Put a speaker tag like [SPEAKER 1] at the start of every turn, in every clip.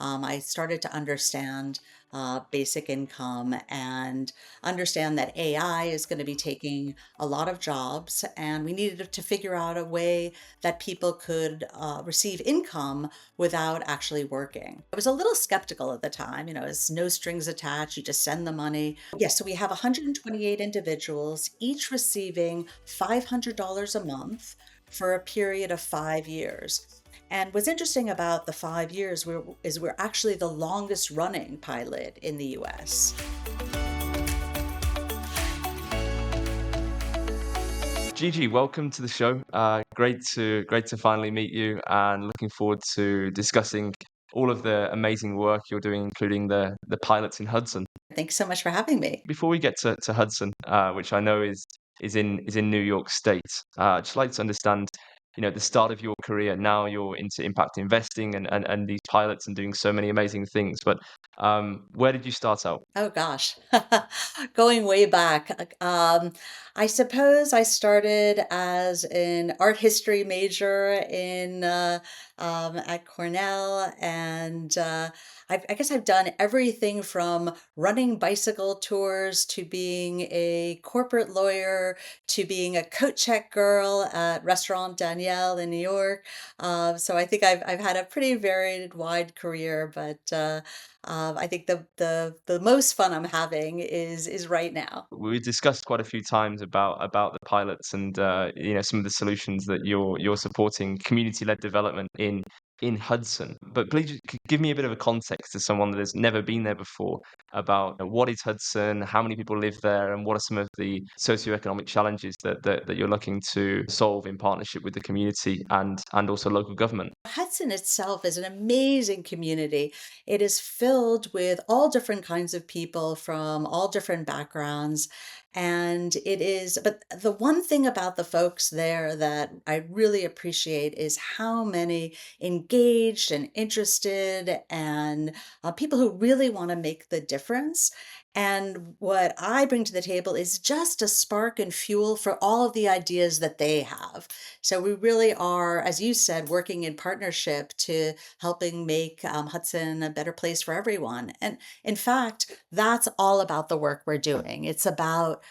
[SPEAKER 1] I started to understand basic income and understand that AI is going to be taking a lot of jobs, and we needed to figure out a way that people could receive income without actually working. I was a little skeptical at the time. It's no strings attached, you just send the money. Yes, so we have 128 individuals, each receiving $500 a month for a period of 5 years. And what's interesting about the 5 years is we're actually the longest running pilot in the US.
[SPEAKER 2] Gigi, welcome to the show. Great to finally meet you, and looking forward to discussing all of the amazing work you're doing, including the pilots in Hudson.
[SPEAKER 1] Thanks so much for having me.
[SPEAKER 2] Before we get to Hudson, which I know is in New York State, I'd just like to understand, the start of your career. Now you're into impact investing and these pilots and doing so many amazing things. But where did you start out?
[SPEAKER 1] Oh gosh, going way back. I suppose I started as an art history major in at Cornell, and I guess I've done everything from running bicycle tours to being a corporate lawyer to being a coat check girl at Restaurant Danielle in New York. So I think I've had a pretty varied, wide career, but I think the most fun I'm having is right now.
[SPEAKER 2] We discussed quite a few times about the pilots and some of the solutions that you're supporting community-led development in Hudson. But please give me a bit of a context to someone that has never been there before about what is Hudson, how many people live there, and what are some of the socioeconomic challenges that you're looking to solve in partnership with the community and also local government.
[SPEAKER 1] Hudson itself is an amazing community. It is filled with all different kinds of people from all different backgrounds. But the one thing about the folks there that I really appreciate is how many engaged and interested and people who really want to make the difference. And what I bring to the table is just a spark and fuel for all of the ideas that they have. So we really are, as you said, working in partnership to helping make Hudson a better place for everyone. And in fact, that's all about the work we're doing. It's about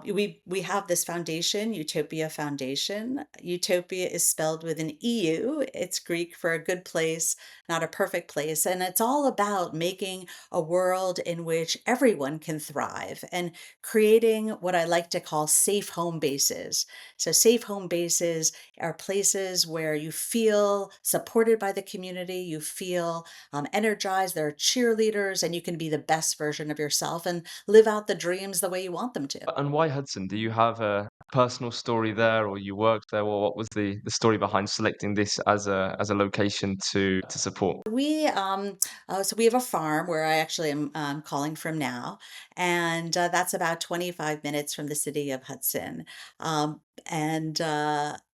[SPEAKER 1] we have this foundation, Utopia Foundation. Utopia is spelled with an EU. It's Greek for a good place, not a perfect place, and it's all about making a world in which everyone can thrive and creating what I like to call safe home bases. So safe home bases are places where you feel supported by the community, you feel energized, there are cheerleaders, and you can be the best version of yourself and live out the dreams the way you want them to.
[SPEAKER 2] And why Hudson? Do you have a personal story there, or you worked there, or what was the story behind selecting this as a location to support?
[SPEAKER 1] So we have a farm where I actually am calling from now, and that's about 25 minutes from the city of Hudson. And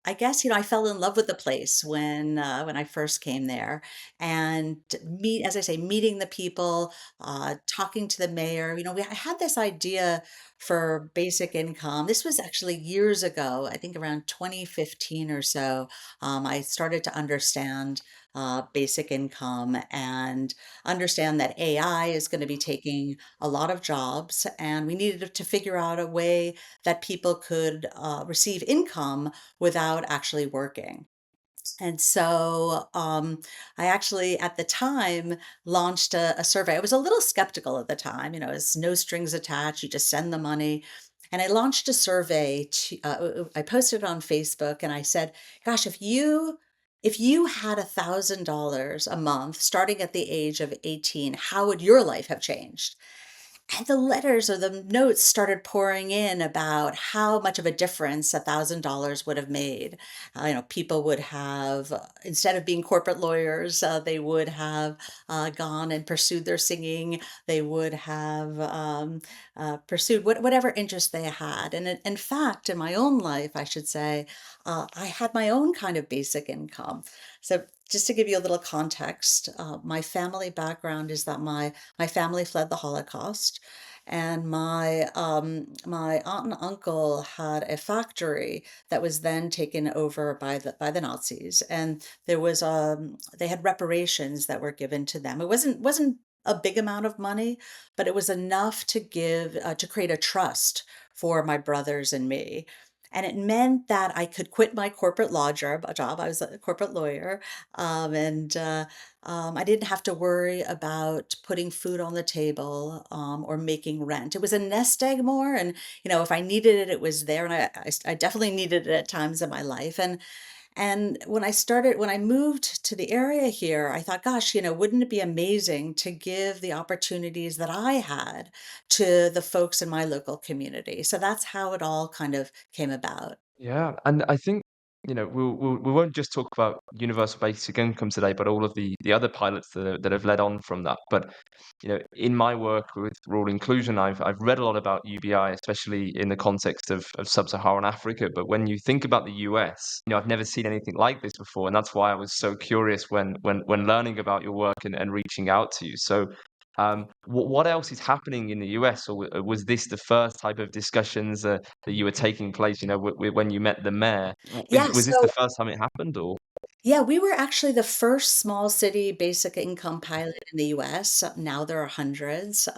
[SPEAKER 1] I guess, I fell in love with the place when I first came there, and as I say, meeting the people, talking to the mayor. I had this idea for basic income. This was actually years ago, I think around 2015 or so. I started to understand basic income and understand that AI is going to be taking a lot of jobs, and we needed to figure out a way that people could receive income without actually working. And so I actually, at the time, launched a survey. I was a little skeptical at the time. It's no strings attached, you just send the money. And I launched a survey I posted it on Facebook, and I said, gosh, if you had $1,000 a month starting at the age of 18, how would your life have changed? And the letters or the notes started pouring in about how much of a difference $1,000 would have made. People would have, instead of being corporate lawyers, they would have gone and pursued their singing. They would have pursued whatever interest they had. And in fact, in my own life, I should say, I had my own kind of basic income. So just to give you a little context, my family background is that my family fled the Holocaust, and my aunt and uncle had a factory that was then taken over by the Nazis, and they had reparations that were given to them. It wasn't a big amount of money, but it was enough to give to create a trust for my brothers and me. And it meant that I could quit my corporate law job. I was a corporate lawyer, and I didn't have to worry about putting food on the table, or making rent. It was a nest egg more, and if I needed it, it was there, and I definitely needed it at times in my life. And when I moved to the area here, I thought, gosh, wouldn't it be amazing to give the opportunities that I had to the folks in my local community? So that's how it all kind of came about.
[SPEAKER 2] Yeah, and I think, we won't just talk about universal basic income today, but all of the other pilots that have led on from that. But in my work with rural inclusion, I've read a lot about UBI, especially in the context of sub-Saharan Africa. But when you think about the US, I've never seen anything like this before, and that's why I was so curious when learning about your work and reaching out to you. So, what else is happening in the US, or was this the first type of discussions that you were taking place? When you met the mayor,
[SPEAKER 1] Yeah,
[SPEAKER 2] was this the
[SPEAKER 1] so
[SPEAKER 2] first time it happened, or?
[SPEAKER 1] yeah, we were actually the first small city basic income pilot in the US. Now there are hundreds.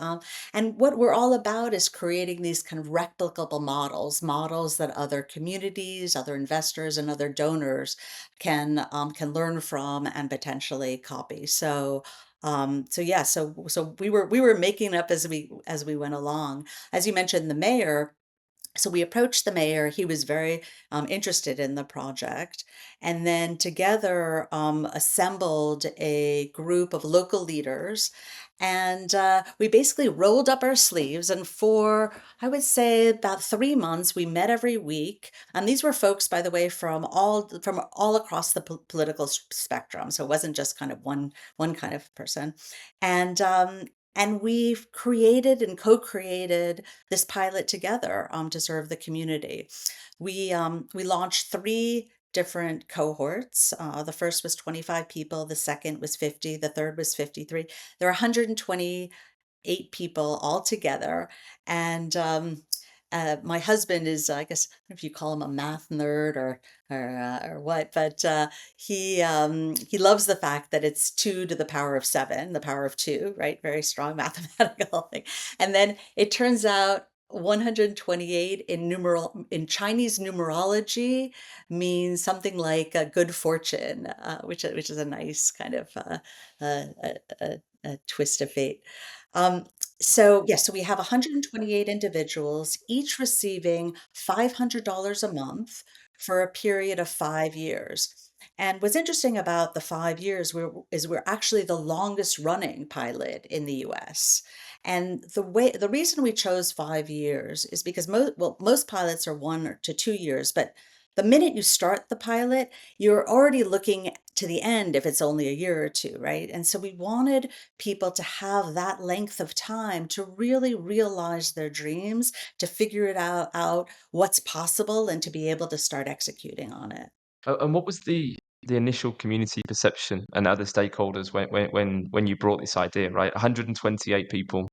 [SPEAKER 1] And what we're all about is creating these kind of replicable models that other communities, other investors, and other donors can learn from and potentially copy. So yeah, so we were making up as we went along. As you mentioned, the mayor. So we approached the mayor. He was very interested in the project. And then together assembled a group of local leaders. And we basically rolled up our sleeves. And for, I would say, about 3 months, we met every week. And these were folks, by the way, from all across the political spectrum. So it wasn't just kind of one kind of person. And we've created and co-created this pilot together to serve the community. We launched three different cohorts. The first was 25 people, the second was 50, the third was 53. There are 128 people all together, and my husband is, I guess, I don't know if you call him a math nerd or what, but he loves the fact that it's 2 to the power of 7, the power of two, right? Very strong mathematical thing. And then it turns out 128 in Chinese numerology means something like good fortune, which is a nice kind of a twist of fate. Um, so yes, so we have 128 individuals, each receiving $500 a month for a period of 5 years. And what's interesting about the 5 years is we're actually the longest running pilot in the US. And the reason we chose 5 years is because most pilots are 1 to 2 years, but the minute you start the pilot, you're already looking to the end if it's only a year or two, right? And so we wanted people to have that length of time to really realize their dreams, to figure it out what's possible, and to be able to start executing on it.
[SPEAKER 2] And what was the initial community perception and other stakeholders when you brought this idea, right? 128 people,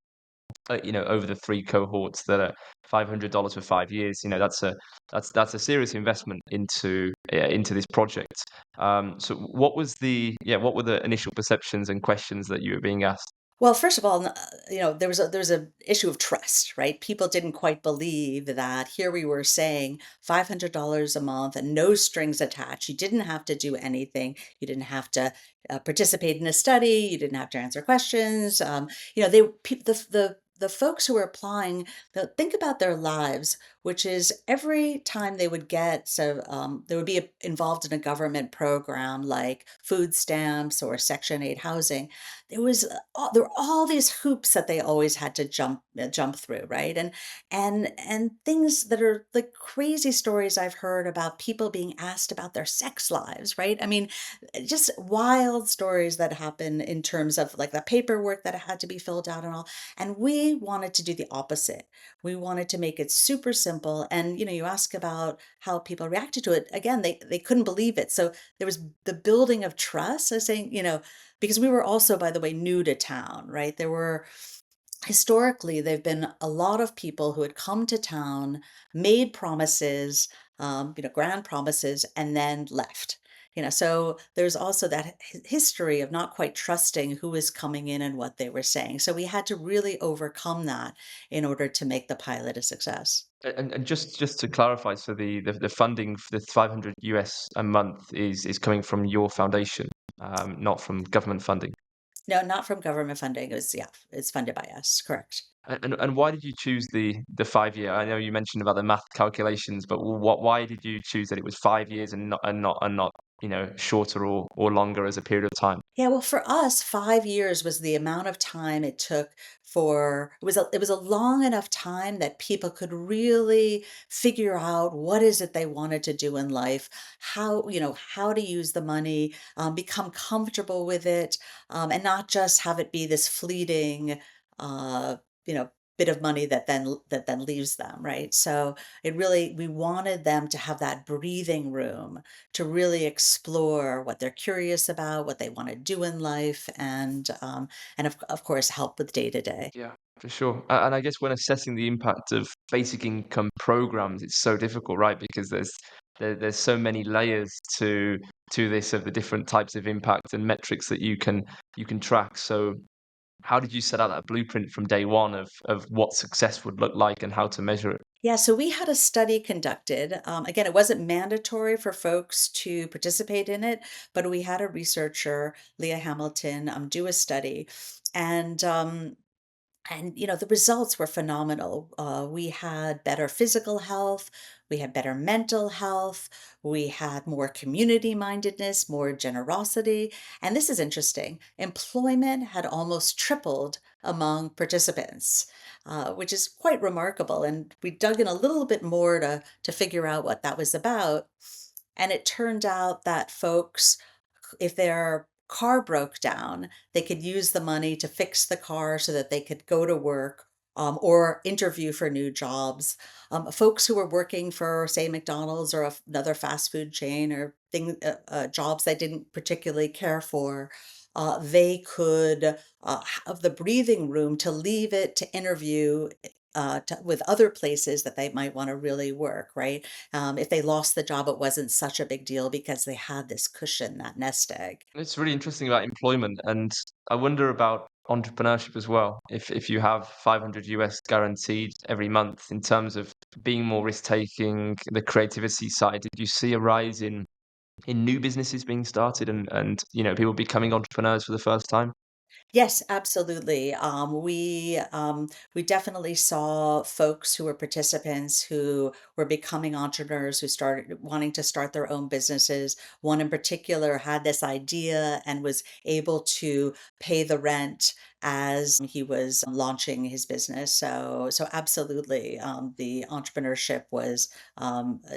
[SPEAKER 2] over the three cohorts that are $500 for 5 years. That's a serious investment into this project. So what were the initial perceptions and questions that you were being asked?
[SPEAKER 1] Well, first of all, there was a issue of trust, right? People didn't quite believe that here we were saying $500 a month and no strings attached. You didn't have to do anything. You didn't have to participate in a study. You didn't have to answer questions. The folks who were applying, think about their lives, which is every time they would be involved in a government program like food stamps or Section 8 housing. There were all these hoops that they always had to jump through, right? And things that are like crazy stories I've heard about people being asked about their sex lives, right? I mean, just wild stories that happen in terms of like the paperwork that had to be filled out and all. And we wanted to do the opposite. We wanted to make it super simple simple. And, you ask about how people reacted to it. Again, they couldn't believe it. So there was the building of trust. I was saying, because we were also, by the way, new to town, right? There were historically, there've been a lot of people who had come to town, made promises, grand promises, and then left. So there's also that history of not quite trusting who was coming in and what they were saying. So we had to really overcome that in order to make the pilot a success.
[SPEAKER 2] And just to clarify, so the funding for the 500 US a month is coming from your foundation, not from government funding.
[SPEAKER 1] No, not from government funding. Yeah, it's funded by us. Correct.
[SPEAKER 2] And why did you choose the 5 year? I know you mentioned about the math calculations, but why did you choose that it was 5 years and not shorter or longer as a period of time?
[SPEAKER 1] Yeah, well, for us, 5 years was the amount of time it took for it was a long enough time that people could really figure out what is it they wanted to do in life, how to use the money, become comfortable with it, and not just have it be this fleeting, uh, you know, bit of money that then leaves them, right? So we wanted them to have that breathing room to really explore what they're curious about, what they want to do in life, and of course help with day to day.
[SPEAKER 2] Yeah, for sure. And I guess when assessing the impact of basic income programs, it's so difficult, right? Because there's so many layers to this of the different types of impact and metrics that you can track. So how did you set out that blueprint from day one of what success would look like and how to measure it?
[SPEAKER 1] Yeah, so we had a study conducted. Again, it wasn't mandatory for folks to participate in it, but we had a researcher, Leah Hamilton, do a study, and the results were phenomenal. We had better physical health, we had better mental health, we had more community mindedness, more generosity. And this is interesting. Employment had almost tripled among participants, which is quite remarkable. And we dug in a little bit more to figure out what that was about. And it turned out that folks, if their car broke down, they could use the money to fix the car so that they could go to work, or interview for new jobs. Folks who were working for, say, McDonald's or another fast food chain or jobs they didn't particularly care for, they could have the breathing room to leave it to interview. With other places that they might want to really work, right? If they lost the job, it wasn't such a big deal because they had this cushion, that nest egg.
[SPEAKER 2] It's really interesting about employment, and I wonder about entrepreneurship as well. If you have 500 US guaranteed every month in terms of being more risk taking, the creativity side, did you see a rise in new businesses being started and people becoming entrepreneurs for the first time?
[SPEAKER 1] Yes, absolutely. We definitely saw folks who were participants who were becoming entrepreneurs who started wanting to start their own businesses. One in particular had this idea and was able to pay the rent as he was launching his business. So absolutely, the entrepreneurship was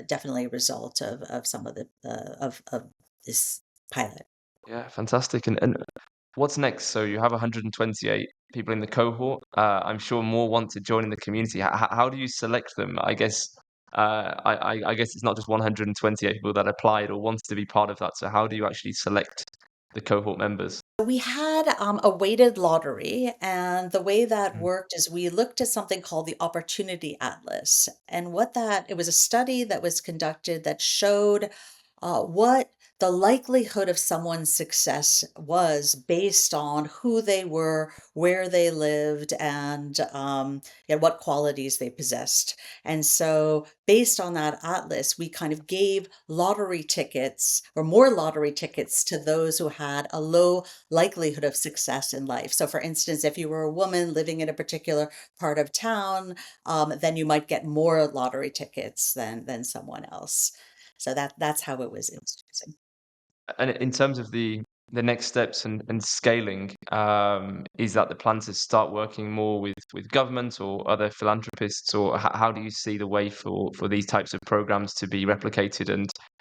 [SPEAKER 1] definitely a result of some of of this pilot.
[SPEAKER 2] Yeah, fantastic. And what's next? So you have 128 people in the cohort. I'm sure more want to join in the community. How do you select them? I guess I guess it's not just 128 people that applied or wanted to be part of that. So how do you actually select the cohort members?
[SPEAKER 1] We had a weighted lottery, and the way that
[SPEAKER 2] Mm.
[SPEAKER 1] worked is we looked at something called the Opportunity Atlas. And it was a study that was conducted that showed what the likelihood of someone's success was based on who they were, where they lived, and what qualities they possessed. And so, based on that atlas, we kind of gave lottery tickets or more lottery tickets to those who had a low likelihood of success in life. So, for instance, if you were a woman living in a particular part of town, then you might get more lottery tickets than someone else. So that's how it was chosen.
[SPEAKER 2] And in terms of the next steps and scaling, is that the plan to start working more with government or other philanthropists, or how do you see the way for these types of programs to be replicated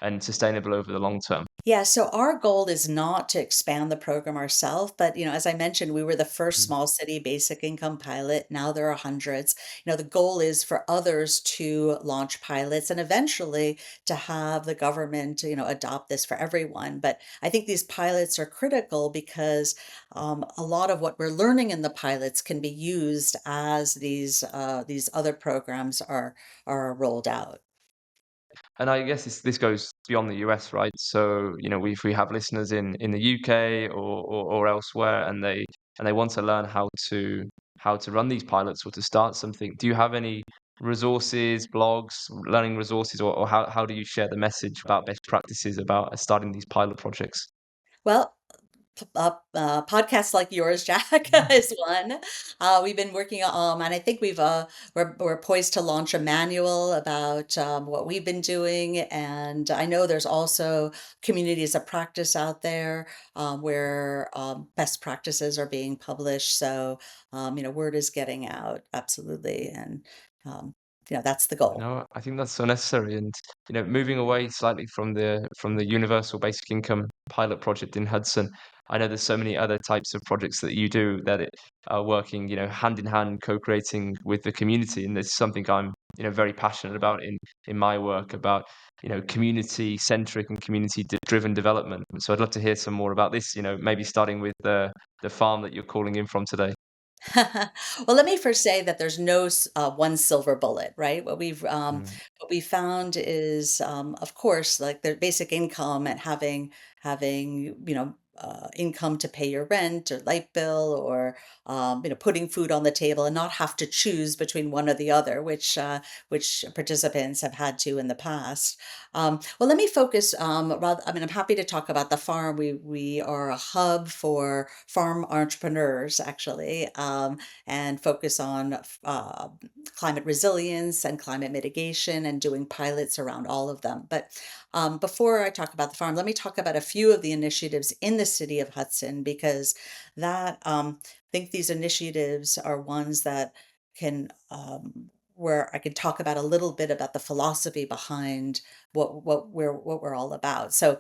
[SPEAKER 2] and sustainable over the long term?
[SPEAKER 1] Yeah, so our goal is not to expand the program ourselves, but as I mentioned, we were the first
[SPEAKER 2] Mm.
[SPEAKER 1] small city basic income pilot. Now there are hundreds. The goal is for others to launch pilots and eventually to have the government, adopt this for everyone. But I think these pilots are critical because a lot of what we're learning in the pilots can be used as these other programs are rolled out.
[SPEAKER 2] And I guess this goes beyond the US, right? So, if we have listeners in the UK or elsewhere, and they want to learn how to run these pilots or to start something, do you have any resources, blogs, learning resources, or how do you share the message about best practices about starting these pilot projects?
[SPEAKER 1] Well, podcasts like yours, Jack, is one. We've been working and I think we're poised to launch a manual about what we've been doing, and I know there's also communities of practice out there where best practices are being published. So word is getting out absolutely, and um, that's the goal.
[SPEAKER 2] No, I think that's so necessary, and moving away slightly from the universal basic income pilot project in Hudson, I know there's so many other types of projects that you do that are working, hand in hand, co-creating with the community, and it's something I'm, very passionate about in my work about, community centric and community driven development. So I'd love to hear some more about this. Maybe starting with the farm that you're calling in from today.
[SPEAKER 1] Well, let me first say that there's no one silver bullet, right?
[SPEAKER 2] Mm.
[SPEAKER 1] What we found is, of course, like their basic income and having income to pay your rent or light bill, or putting food on the table and not have to choose between one or the other, which participants have had to in the past. Well, let me focus. I mean, I'm happy to talk about the farm. We are a hub for farm entrepreneurs, actually, and focus on climate resilience and climate mitigation, and doing pilots around all of them. But before I talk about the farm, let me talk about a few of the initiatives in the city of Hudson, because I think these initiatives are ones that can. Where I can talk about a little bit about the philosophy behind what we're all about. So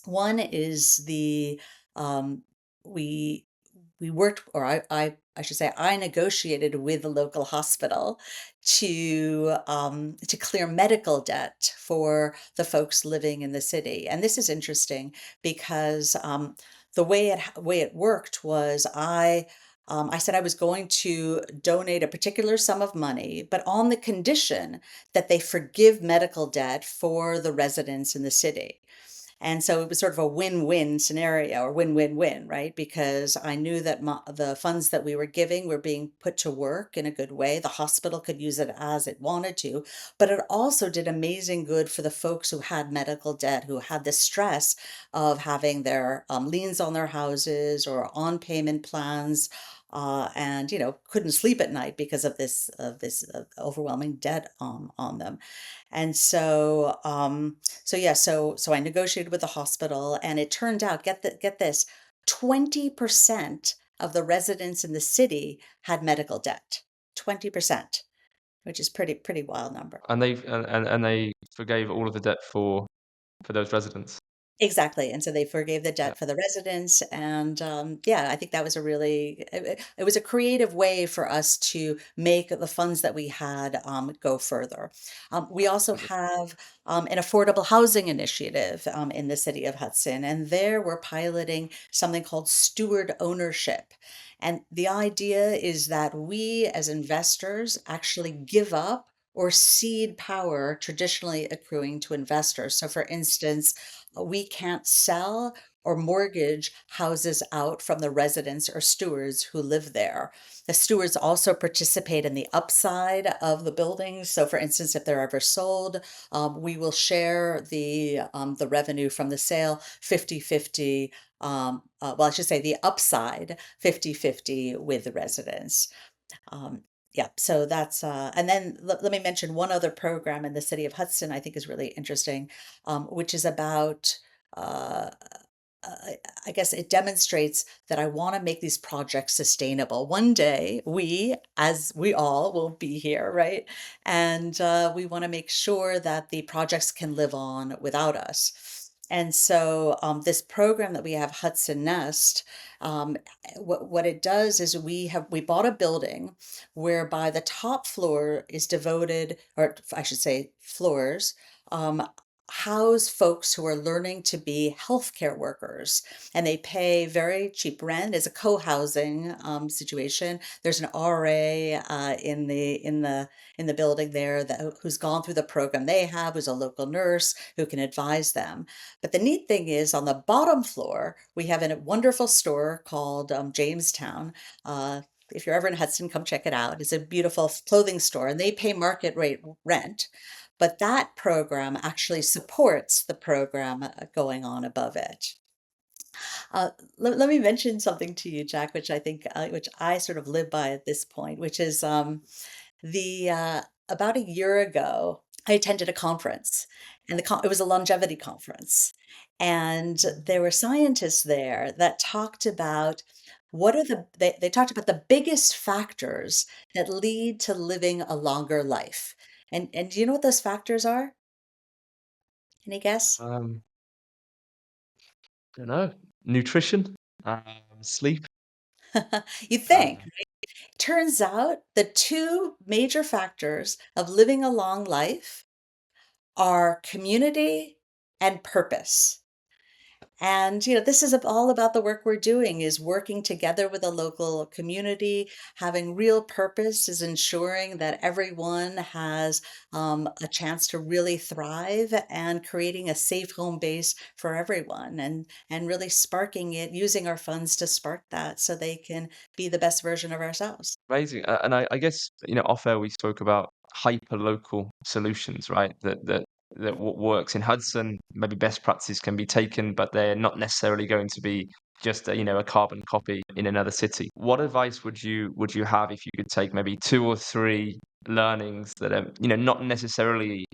[SPEAKER 1] one is um, we we worked, or I should say, I negotiated with the local hospital to clear medical debt for the folks living in the city. And this is interesting because the way it worked was I said I was going to donate a particular sum of money, but on the condition that they forgive medical debt for the residents in the city. And so it was sort of a win-win scenario, or win-win-win, right? Because I knew that the funds that we were giving were being put to work in a good way. The hospital could use it as it wanted to, but it also did amazing good for the folks who had medical debt, who had the stress of having their liens on their houses or on payment plans. And couldn't sleep at night because of this overwhelming debt on them. And so yeah, so I negotiated with the hospital, and it turned out, get this, 20% of the residents in the city had medical debt. 20%, which is pretty wild number.
[SPEAKER 2] And they forgave all of the debt for those residents.
[SPEAKER 1] Exactly, and so they forgave the
[SPEAKER 2] Yeah.
[SPEAKER 1] debt for the residents, and, yeah, I think that was a really it was a creative way for us to make the funds that we had, go further. We also have, an affordable housing initiative, in the city of Hudson, and there we're piloting something called steward ownership, and the idea is that we, as investors, actually give up or cede power traditionally accruing to investors. So, for instance, we can't sell or mortgage houses out from the residents or stewards who live there. The stewards also participate in the upside of the buildings. So, for instance, if they're ever sold, we will share the revenue from the sale 50-50. Well, I should say the upside 50-50 with the residents. Um, yeah, so and then let me mention one other program in the city of Hudson I think is really interesting, which is about, uh, I guess it demonstrates that I want to make these projects sustainable. One day, as we all, will be here, right? And we want to make sure that the projects can live on without us. And so this program that we have, Hudson Nest, um, what it does is we bought a building whereby the top floor is devoted, or I should say floors, um, house folks who are learning to be healthcare workers, and they pay very cheap rent. It's a co-housing situation. There's an RA in the building there that who's gone through the program they have, who's a local nurse who can advise them. But the neat thing is, on the bottom floor, we have a wonderful store called Jamestown. If you're ever in Hudson, come check it out. It's a beautiful clothing store, and they pay market rate rent. But that program actually supports the program going on above it. Let me mention something to you, Jack, which I sort of live by at this point, which is the about a year ago, I attended a conference, and it was a longevity conference, and there were scientists there that talked about they talked about the biggest factors that lead to living a longer life. And do you know what those factors are? Any guess?
[SPEAKER 2] Um, don't know. Nutrition, sleep.
[SPEAKER 1] You
[SPEAKER 2] Uh,
[SPEAKER 1] think? Turns out the two major factors of living a long life are community and purpose. And, this is all about the work we're doing is working together with a local community, having real purpose is ensuring that everyone has a chance to really thrive and creating a safe home base for everyone and really sparking it, using our funds to spark that so they can be the best version of ourselves.
[SPEAKER 2] Amazing. And I guess, off air we spoke about hyper local solutions, right? That what works in Hudson, maybe best practices can be taken, but they're not necessarily going to be just a carbon copy in another city. What advice would you have if you could take maybe two or three learnings that are, not necessarily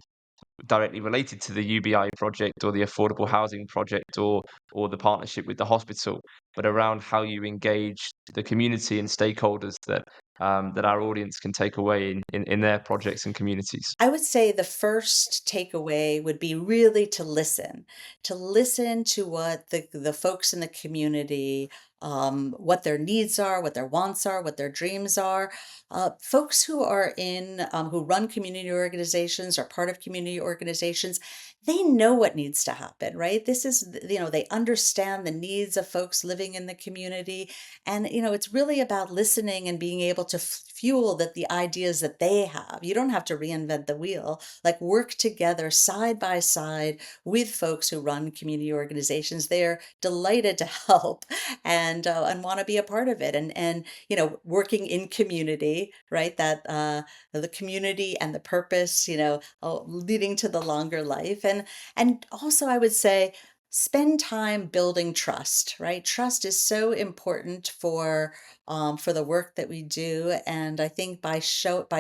[SPEAKER 2] directly related to the UBI project or the affordable housing project or the partnership with the hospital, but around how you engage the community and stakeholders that our audience can take away in their projects and communities.
[SPEAKER 1] I would say the first takeaway would be really to listen to what the folks in the community, what their needs are, what their wants are, what their dreams are. Folks who run community organizations, are part of community organizations, they know what needs to happen, right? They understand the needs of folks living in the community. And, it's really about listening and being able to fuel the ideas that they have. You don't have to reinvent the wheel. Like, work together side by side with folks who run community organizations. They're delighted to help and want to be a part of it. And working in community, right? The community and the purpose, leading to the longer life. And also, I would say, spend time building trust, right? Trust is so important for the work that we do. And I think by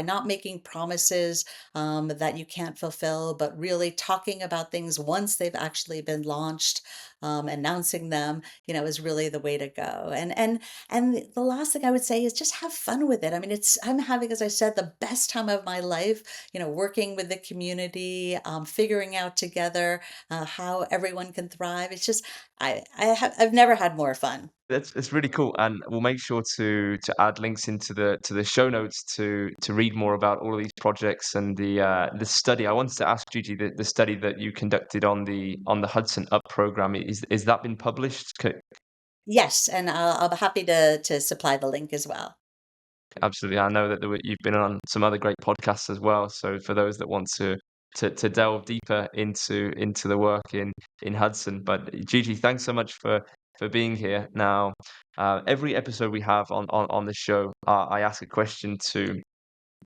[SPEAKER 1] not making promises that you can't fulfill, but really talking about things once they've actually been launched, announcing them, is really the way to go. And the last thing I would say is just have fun with it. I mean, I'm having, as I said, the best time of my life, working with the community, figuring out together how everyone can thrive. It's just, I've never had more fun.
[SPEAKER 2] That's really cool, and we'll make sure to add links into the show notes to read more about all of these projects and the study. I wanted to ask Gigi the study that you conducted on the Hudson Up program. Is that been published?
[SPEAKER 1] Yes, and I'll be happy to supply the link as well.
[SPEAKER 2] Absolutely. I know that you've been on some other great podcasts as well. So for those that want to delve deeper into the work in Hudson, but Gigi, thanks so much for being here. Now, every episode we have on the show, I ask a question to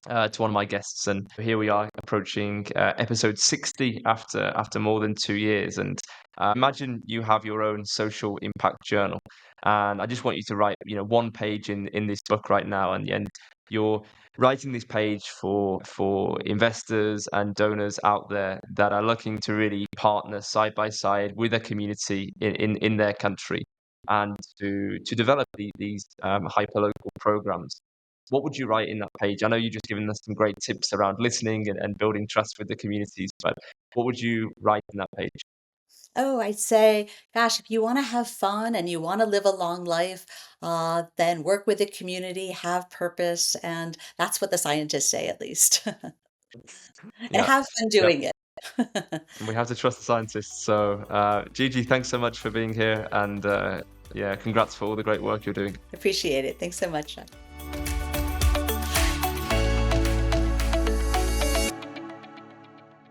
[SPEAKER 2] one of my guests, and here we are approaching episode 60 after more than 2 years. And imagine you have your own social impact journal, and I just want you to write, one page in this book right now, and you're writing this page for investors and donors out there that are looking to really partner side by side with a community in their country and to develop these hyperlocal programs. What would you write in that page? I know you've just given us some great tips around listening and building trust with the communities, but what would you write in that page?
[SPEAKER 1] Oh, I'd say, gosh, if you want to have fun and you want to live a long life, then work with the community, have purpose, and that's what the scientists say, at least. And
[SPEAKER 2] Yeah.
[SPEAKER 1] have fun
[SPEAKER 2] Yeah.
[SPEAKER 1] doing it.
[SPEAKER 2] And we have to trust the scientists. So, Gigi, thanks so much for being here, and yeah, congrats for all the great work you're doing.
[SPEAKER 1] Appreciate it. Thanks so much.